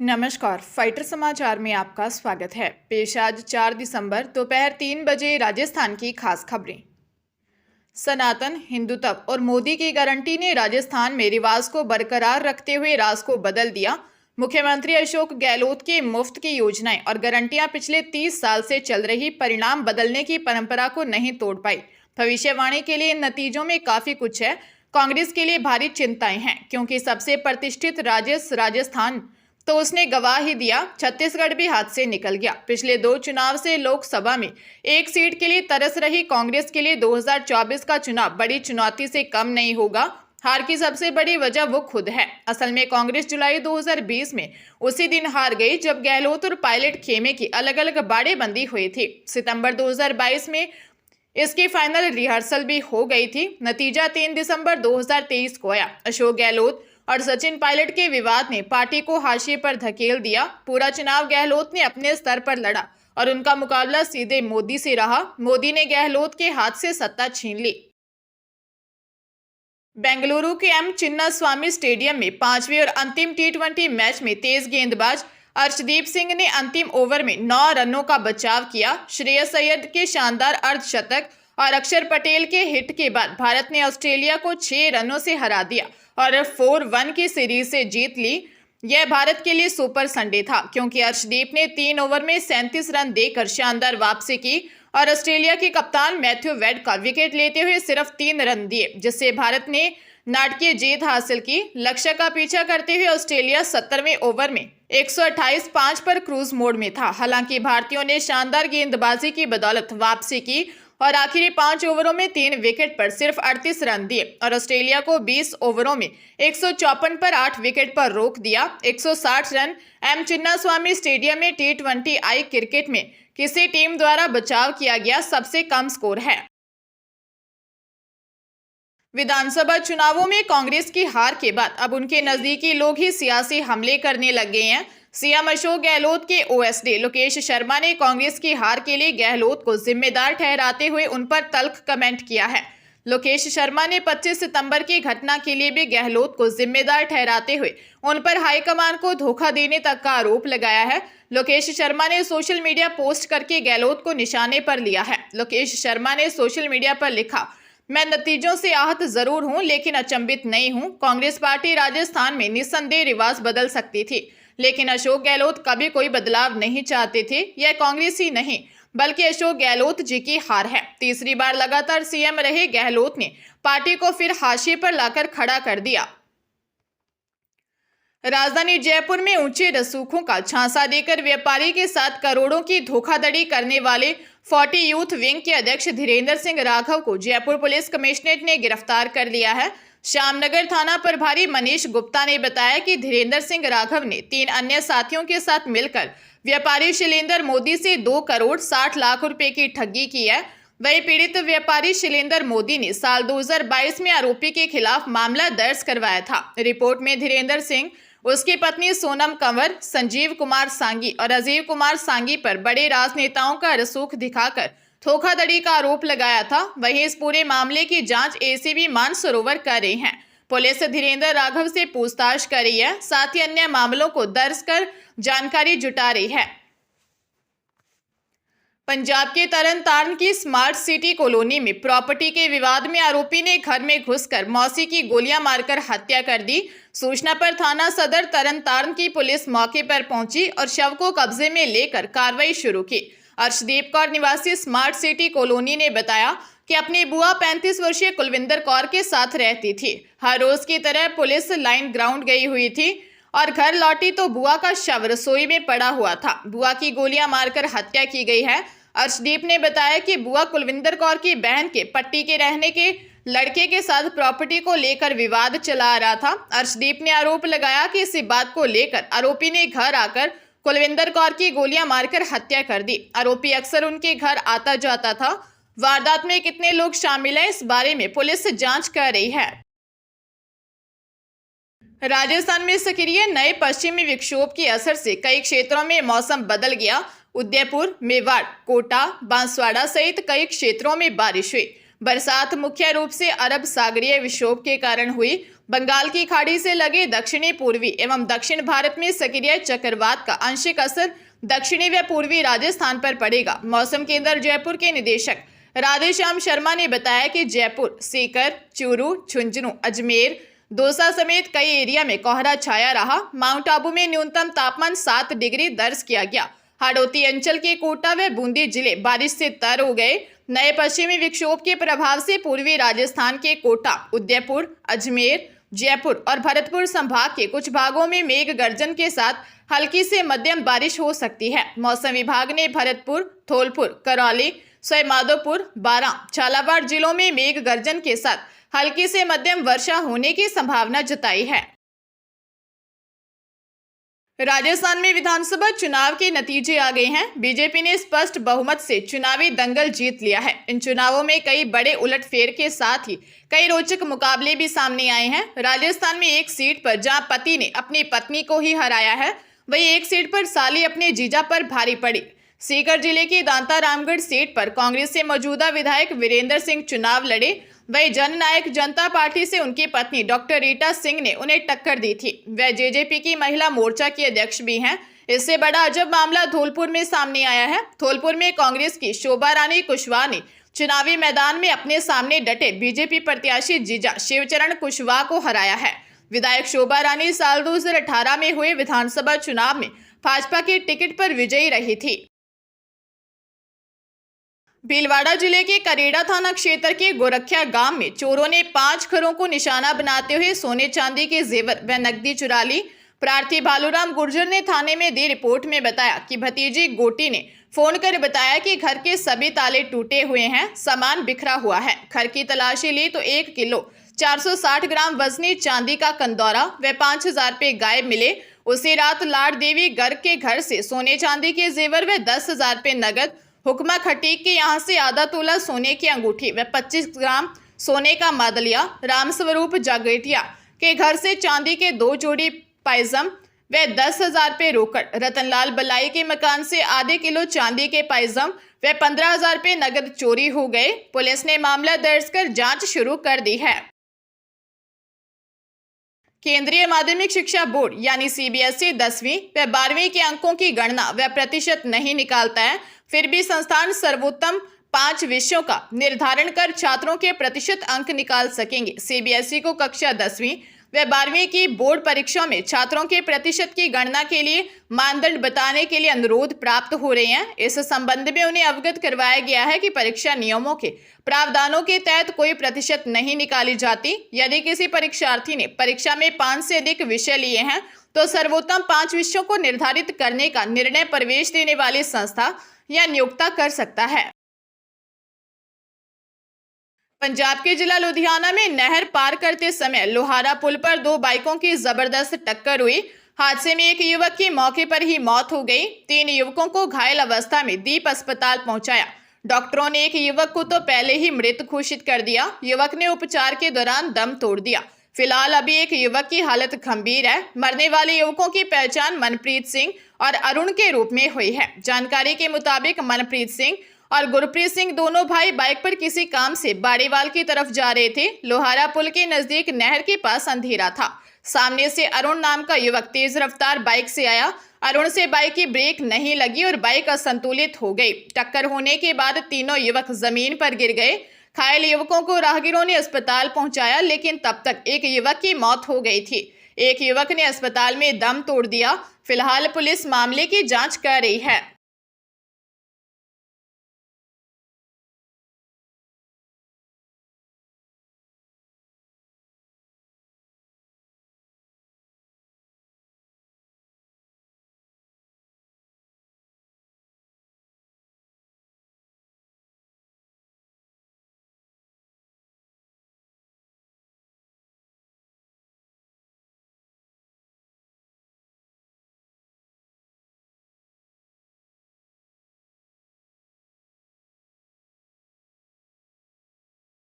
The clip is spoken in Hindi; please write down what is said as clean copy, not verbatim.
नमस्कार, फाइटर समाचार में आपका स्वागत है। पेश आज 4 दिसंबर दोपहर 3 बजे राजस्थान की खास खबरें। सनातन हिंदुत्व और मोदी की गारंटी ने राजस्थान में रिवाज को बरकरार रखते हुए राज को बदल दिया। मुख्यमंत्री अशोक गहलोत की मुफ्त की योजनाएं और गारंटियां पिछले 30 साल से चल रही परिणाम बदलने की परंपरा को नहीं तोड़ पाई। भविष्यवाणी के लिए इन नतीजों में काफी कुछ है। कांग्रेस के लिए भारी चिंताएं हैं, क्योंकि सबसे प्रतिष्ठित राज्य राजस्थान तो उसने गवा ही दिया। छत्तीसगढ़ भी हाथ से निकल गया। पिछले 2 चुनाव से लोकसभा में एक सीट के लिए तरस रही कांग्रेस के लिए 2024 का चुनाव बड़ी चुनौती से कम नहीं होगा। हार की सबसे बड़ी वजह वो खुद है। असल में कांग्रेस जुलाई 2020 में उसी दिन हार गई जब गहलोत और पायलट खेमे की अलग अलग बाड़ेबंदी हुई थी। सितंबर 2022 में इसकी फाइनल रिहर्सल भी हो गई थी। नतीजा 3 दिसंबर 2023 को आया। अशोक गहलोत और सचिन पायलट के विवाद ने पार्टी को हाशिए पर धकेल दिया। पूरा चुनाव गहलोत ने अपने स्तर पर लड़ा और उनका मुकाबला सीधे मोदी से रहा। मोदी ने गहलोत के हाथ से सत्ता छीन ली। बेंगलुरु के एम चिन्नास्वामी स्टेडियम में 5वें और अंतिम T20 मैच में तेज गेंदबाज अर्शदीप सिंह ने अंतिम ओवर में 9 रनों का बचाव किया। श्रेयस अय्यर के शानदार अर्धशतक और अक्षर पटेल के हिट के बाद भारत ने ऑस्ट्रेलिया को 6 रनों से हरा दिया और 4-1 की सीरीज से जीत ली। यह भारत के लिए सुपर संडे था, क्योंकि अर्शदीप ने 3 ओवर में 37 रन देकर शानदार वापसी की और ऑस्ट्रेलिया के कप्तान मैथ्यू वेड का विकेट लेते हुए सिर्फ 3 रन दिए, जिससे भारत ने नाटकीय जीत हासिल की। लक्ष्य का पीछा करते हुए ऑस्ट्रेलिया 70वें ओवर में 128 पर क्रूज मोड में था। हालांकि भारतीयों ने शानदार गेंदबाजी की बदौलत वापसी की और आखिरी 5 ओवरों में 3 विकेट पर सिर्फ 38 रन दिए और ऑस्ट्रेलिया को 20 ओवरों में 154 पर 8 विकेट पर रोक दिया। 160 रन एम चिन्नास्वामी स्टेडियम में T20 आई क्रिकेट में किसी टीम द्वारा बचाव किया गया सबसे कम स्कोर है। विधानसभा चुनावों में कांग्रेस की हार के बाद अब उनके नजदीकी लोग ही सियासी हमले करने लग गए हैं। सीएम अशोक गहलोत के ओएसडी लोकेश शर्मा ने कांग्रेस की हार के लिए गहलोत को जिम्मेदार ठहराते हुए उन पर तल्ख कमेंट किया है। लोकेश शर्मा ने 25 सितंबर की घटना के लिए भी गहलोत को जिम्मेदार ठहराते हुए उन पर हाईकमान को धोखा देने तक का आरोप लगाया है। लोकेश शर्मा ने सोशल मीडिया पोस्ट करके गहलोत को निशाने पर लिया है। लोकेश शर्मा ने सोशल मीडिया पर लिखा, मैं नतीजों से आहत जरूर हूं, लेकिन अचंभित नहीं हूं। कांग्रेस पार्टी राजस्थान में निस्संदेह रिवाज बदल सकती थी, लेकिन अशोक गहलोत कभी कोई बदलाव नहीं चाहते थे। यह कांग्रेस ही नहीं बल्कि अशोक गहलोत जी की हार है। तीसरी बार लगातार सीएम रहे गहलोत ने पार्टी को फिर हाशिए पर लाकर खड़ा कर दिया। राजधानी जयपुर में ऊंचे रसूखों का झांसा देकर व्यापारी के साथ करोड़ों की धोखाधड़ी करने वाले 40 यूथ विंग के अध्यक्ष धीरेन्द्र सिंह राघव को जयपुर पुलिस कमिश्नरेट ने गिरफ्तार कर लिया है। श्यामनगर थाना प्रभारी मनीष गुप्ता ने बताया कि धीरेन्द्र सिंह राघव ने 3 अन्य साथियों के साथ मिलकर व्यापारी शैलेंद्र मोदी से 2 करोड़ 60 लाख रुपए की ठगी की है। वही पीड़ित व्यापारी शैलेंद्र मोदी ने साल 2022 में आरोपी के खिलाफ मामला दर्ज करवाया था। रिपोर्ट में धीरेन्द्र सिंह, उसकी पत्नी सोनम कंवर, संजीव कुमार सांगी और अजीव कुमार सांगी पर बड़े राजनेताओं का रसूख दिखाकर धोखाधड़ी का आरोप लगाया था। वहीं इस पूरे मामले की जांच एसीबी मानसरोवर कर रही है। पुलिस धीरेन्द्र राघव से पूछताछ कर रही है, साथ ही अन्य मामलों को दर्ज कर जानकारी जुटा रही है। पंजाब के तरनतारन की स्मार्ट सिटी कॉलोनी में प्रॉपर्टी के विवाद में आरोपी ने घर में घुसकर मौसी की गोलियां मारकर हत्या कर दी। सूचना पर थाना सदर तरनतारन की पुलिस मौके पर पहुंची और शव को कब्जे में लेकर कार्रवाई शुरू की। अर्शदीप कौर निवासी स्मार्ट सिटी कॉलोनी ने बताया कि अपनी बुआ 35 वर्षीय कुलविंदर कौर के साथ रहती थी। हर रोज की तरह पुलिस लाइन ग्राउंड गई हुई थी और घर लौटी तो बुआ का शव रसोई में पड़ा हुआ था। बुआ की गोलियां मारकर हत्या की गई है। अर्शदीप ने बताया कि बुआ कुलविंदर कौर की बहन के पट्टी के रहने के लड़के के साथ प्रॉपर्टी को लेकर विवाद चला आ रहा था। अर्शदीप ने आरोप लगाया कि इसी बात को लेकर आरोपी ने घर आकर कुलविंदर कौर की गोलियां मारकर हत्या कर दी। आरोपी अक्सर उनके घर आता जाता था। वारदात में कितने लोग शामिल हैं, इस बारे में पुलिस जांच कर रही है। राजस्थान में सक्रिय नए पश्चिमी विक्षोभ के असर से कई क्षेत्रों में मौसम बदल गया। उदयपुर, मेवाड़, कोटा, बांसवाड़ा सहित कई क्षेत्रों में बारिश हुई। बरसात मुख्य रूप से अरब सागरीय विक्षोभ के कारण हुई। बंगाल की खाड़ी से लगे दक्षिणी पूर्वी एवं दक्षिण भारत में सक्रिय चक्रवात का आंशिक असर दक्षिणी व पूर्वी राजस्थान पर पड़ेगा। मौसम केंद्र जयपुर के निदेशक राधेश्याम शर्मा ने बताया कि जयपुर, सीकर, चूरू, झुंझुनू, अजमेर, दौसा समेत कई एरिया में कोहरा छाया रहा। माउंट आबू में न्यूनतम तापमान 7 डिग्री दर्ज किया गया। हाड़ौती अंचल के कोटा व बूंदी जिले बारिश से तर हो गए। नए पश्चिमी विक्षोभ के प्रभाव से पूर्वी राजस्थान के कोटा, उदयपुर, अजमेर, जयपुर और भरतपुर संभाग के कुछ भागों में मेघ गर्जन के साथ हल्की से मध्यम बारिश हो सकती है। मौसम विभाग ने भरतपुर, धौलपुर, करौली, सवाईमाधोपुर, बारां, झालावाड़ जिलों में मेघ गर्जन के साथ हल्की से मध्यम वर्षा होने की संभावना जताई है। राजस्थान में विधानसभा चुनाव के नतीजे आ गए हैं। बीजेपी ने स्पष्ट बहुमत से चुनावी दंगल जीत लिया है। इन चुनावों में कई बड़े उलटफेर के साथ ही कई रोचक मुकाबले भी सामने आए हैं। राजस्थान में एक सीट पर जहां पति ने अपनी पत्नी को ही हराया है, वहीं एक सीट पर साली अपने जीजा पर भारी पड़ी। सीकर जिले की दांता रामगढ़ सीट पर कांग्रेस से मौजूदा विधायक वीरेंद्र सिंह चुनाव लड़े। वहीं जननायक जनता पार्टी से उनकी पत्नी डॉक्टर रीटा सिंह ने उन्हें टक्कर दी थी। वह जेजेपी की महिला मोर्चा की अध्यक्ष भी हैं। इससे बड़ा अजब मामला धौलपुर में सामने आया है। धौलपुर में कांग्रेस की शोभा रानी कुशवाहा ने चुनावी मैदान में अपने सामने डटे बीजेपी प्रत्याशी जीजा शिवचरण कुशवाहा को हराया है। विधायक शोभा रानी साल 2018 में हुए विधानसभा चुनाव में भाजपा की टिकट पर विजयी रही थी। भीलवाड़ा जिले के करेड़ा थाना क्षेत्र के गोरखिया गांव में चोरों ने 5 घरों को निशाना बनाते हुए सोने चांदी के जेवर व नकदी चुरा ली। प्रार्थी भालूराम गुर्जर ने थाने में दी रिपोर्ट में बताया कि भतीजी गोटी ने फोन कर बताया कि घर के सभी ताले टूटे हुए हैं, सामान बिखरा हुआ है। घर की तलाशी ली तो 1 किलो 460 ग्राम वजनी चांदी का कंदौरा व 5000 रुपये गायब मिले। उसी रात लाड़ देवी गर्ग के घर से सोने चांदी के जेवर व 10,000 रुपये नगद, हुक्मा खटीक के यहाँ से आधा तोला सोने की अंगूठी व 25 ग्राम सोने का मादलिया, रामस्वरूप जागेटिया के घर से चांदी के 2 जोड़ी पायजम व 10,000 रुपये रोकड़, रतनलाल बलाई के मकान से आधे किलो चांदी के पायजम व 15,000 रुपये नगद चोरी हो गए। पुलिस ने मामला दर्ज कर जांच शुरू कर दी है। केंद्रीय माध्यमिक शिक्षा बोर्ड यानी सीबीएसई 10वीं व 12वीं के अंकों की गणना व प्रतिशत नहीं निकालता है। फिर भी संस्थान सर्वोत्तम 5 विषयों का निर्धारण कर छात्रों के प्रतिशत अंक निकाल सकेंगे। सीबीएसई को कक्षा 10वीं व 12वीं की बोर्ड परीक्षाओं में छात्रों के प्रतिशत की गणना के लिए मानदंड बताने के लिए अनुरोध प्राप्त हो रहे हैं। इस संबंध में उन्हें अवगत करवाया गया है कि परीक्षा नियमों के प्रावधानों के तहत कोई प्रतिशत नहीं निकाली जाती। यदि किसी परीक्षार्थी ने परीक्षा में 5 से अधिक विषय लिए हैं तो सर्वोत्तम 5 विषयों को निर्धारित करने का निर्णय प्रवेश देने वाली संस्था या नियोक्ता कर सकता है। पंजाब के जिला लुधियाना में नहर पार करते समय लोहारा पुल पर 2 बाइकों की जबरदस्त टक्कर हुई। हादसे में एक युवक की मौके पर ही मौत हो गई। 3 युवकों को घायल अवस्था में दीप अस्पताल पहुंचाया। डॉक्टरों ने एक युवक को तो पहले ही मृत घोषित कर दिया। युवक ने उपचार के दौरान दम तोड़ दिया। फिलहाल अभी एक युवक की हालत गंभीर है। मरने वाले युवकों की पहचान मनप्रीत सिंह और अरुण के रूप में हुई है। जानकारी के मुताबिक मनप्रीत सिंह और गुरप्रीत सिंह दोनों भाई बाइक पर किसी काम से बाड़ीवाल की तरफ जा रहे थे। लोहारा पुल के नजदीक नहर के पास अंधेरा था। सामने से अरुण नाम का युवक तेज रफ्तार बाइक से आया। अरुण से बाइक की ब्रेक नहीं लगी और बाइक असंतुलित हो गई। टक्कर होने के बाद तीनों युवक जमीन पर गिर गए। घायल युवकों को राहगीरों ने अस्पताल पहुंचाया, लेकिन तब तक एक युवक की मौत हो गई थी। एक युवक ने अस्पताल में दम तोड़ दिया। फिलहाल पुलिस मामले की जांच कर रही है।